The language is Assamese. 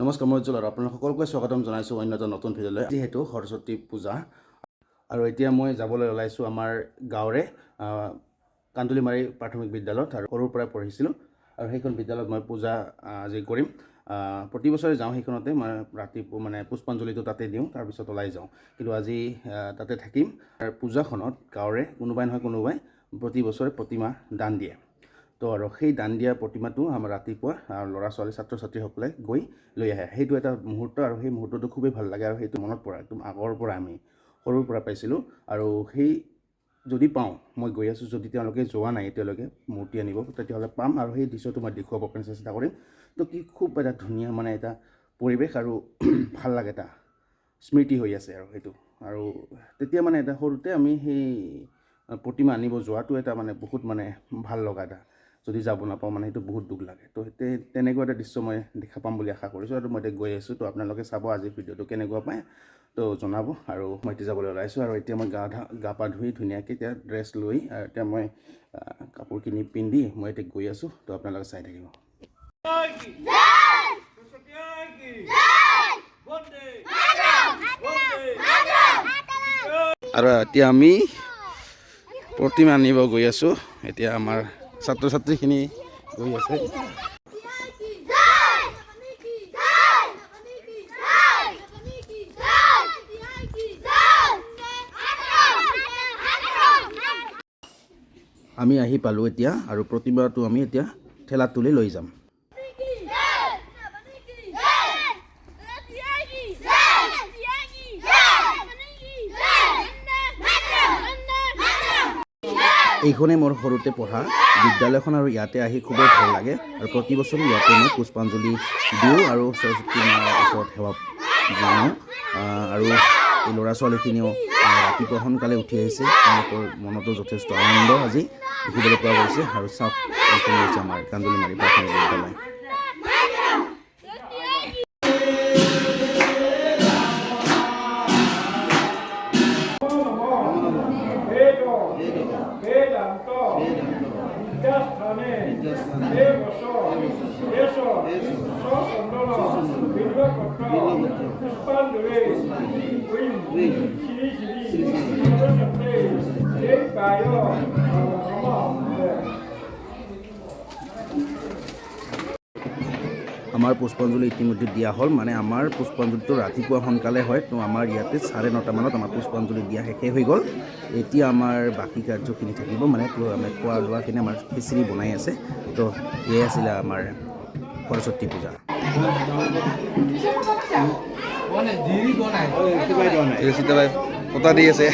নমস্কাৰ, মই উজ্জ্বল আৰু আপোনালোক সকলোকে স্বাগতম জনাইছোঁ অন্য এটা নতুন ভিডিঅ'লৈ। যিহেতু সৰস্বতী পূজা আৰু এতিয়া মই যাবলৈ ওলাইছোঁ আমাৰ গাঁৱৰে কান্দুলিমাৰী প্ৰাথমিক বিদ্যালয়ত। আৰু সৰুৰ পৰাই পঢ়িছিলোঁ আৰু সেইখন বিদ্যালয়ত মই পূজা আজি কৰিম। প্ৰতি বছৰে যাওঁ সেইখনতে, মই ৰাতিপুৱা পুষ্পাঞ্জলিটো তাতে দিওঁ, তাৰপিছত ওলাই যাওঁ। কিন্তু আজি তাতে থাকিম। আৰু পূজাখনত গাঁৱৰে কোনোবাই নহয় কোনোবাই প্ৰতি বছৰে প্ৰতিমা দান দিয়ে। তো আৰু সেই দান দিয়া প্ৰতিমাটো আমাৰ ৰাতিপুৱা ল'ৰা ছোৱালী ছাত্ৰ ছাত্ৰীসকলে গৈ লৈ আহে। সেইটো এটা মুহূৰ্ত আৰু সেই মুহূৰ্তটো খুবেই ভাল লাগে আৰু সেইটো মনত পৰে একদম আগৰ পৰা আমি সৰুৰ পৰা পাইছিলোঁ। আৰু সেই যদি পাওঁ, মই গৈ আছোঁ, যদি তেওঁলোকে যোৱা নাই এতিয়ালৈকে মূৰ্তি আনিব, তেতিয়াহ'লে পাম আৰু সেই দৃশ্যটো মই দেখুৱাবৰ কাৰণে চেষ্টা কৰিম। তো কি খুব এটা ধুনীয়া এটা পৰিৱেশ আৰু ভাল লাগে, এটা স্মৃতি হৈ আছে আৰু সেইটো। আৰু তেতিয়া এটা সৰুতে আমি সেই প্ৰতিমা আনিব যোৱাটো এটা বহুত ভাল লগা এটা, যদি যাব নাপাওঁ সেইটো বহুত দুখ লাগে। তো তেনেকুৱা এটা দৃশ্য মই দেখা পাম বুলি আশা কৰিছোঁ আৰু মই এতিয়া গৈ আছোঁ। তো আপোনালোকে চাব আজিৰ ভিডিঅ'টো কেনেকুৱা পায়, তো জনাব। আৰু মই এতিয়া যাবলৈ ওলাইছোঁ আৰু এতিয়া মই গা পা ধুই ধুনীয়াকৈ এতিয়া ড্ৰেছ লৈ আৰু এতিয়া মই কাপোৰখিনি পিন্ধি মই এতিয়া গৈ আছোঁ। তো আপোনালোকে চাই থাকিব। আৰু এতিয়া আমি প্ৰতিমা আনিব গৈ আছোঁ। এতিয়া আমাৰ ছাত্ৰ ছাত্ৰীখিনি গৈ আছে। আমি আহি পালোঁ এতিয়া আৰু প্ৰতিমাটো আমি এতিয়া ঠেলাত তুলি লৈ যাম। এইখনেই মোৰ সৰুতে পঢ়া বিদ্যালয়খন আৰু ইয়াতে আহি খুবেই ভাল লাগে। আৰু প্ৰতি বছৰে ইয়াতে মই পুষ্পাঞ্জলি দিওঁ আৰু সৰস্বতী মাৰ ওচৰত সেৱা জনাওঁ। আৰু এই ল'ৰা ছোৱালীখিনিও ৰাতিপুৱা সোনকালে উঠি আহিছে, তেওঁলোকৰ মনতো যথেষ্ট আনন্দ আজি দেখিবলৈ পোৱা গৈছে। আৰু চাওক, এইখন হৈছে আমাৰ কান্দুলিমাৰী প্ৰাথমিক বিদ্যালয়। আমাৰ পুষ্পাঞ্জলি ইতিমধ্যে দিয়া হ'ল। আমাৰ পুষ্পাঞ্জলিটো ৰাতিপুৱা সোনকালে হয়, তো আমাৰ ইয়াতে 9:30 মানত আমাৰ পুষ্পাঞ্জলি দিয়া শেষেই হৈ গ'ল। এতিয়া আমাৰ বাকী কাৰ্যখিনি থাকিব, খোৱা লোৱাখিনি আমাৰ খিচিৰি বনাই আছে। তো এয়াই আছিলে আমাৰ সৰস্বতী পূজা। পতা দি আছে।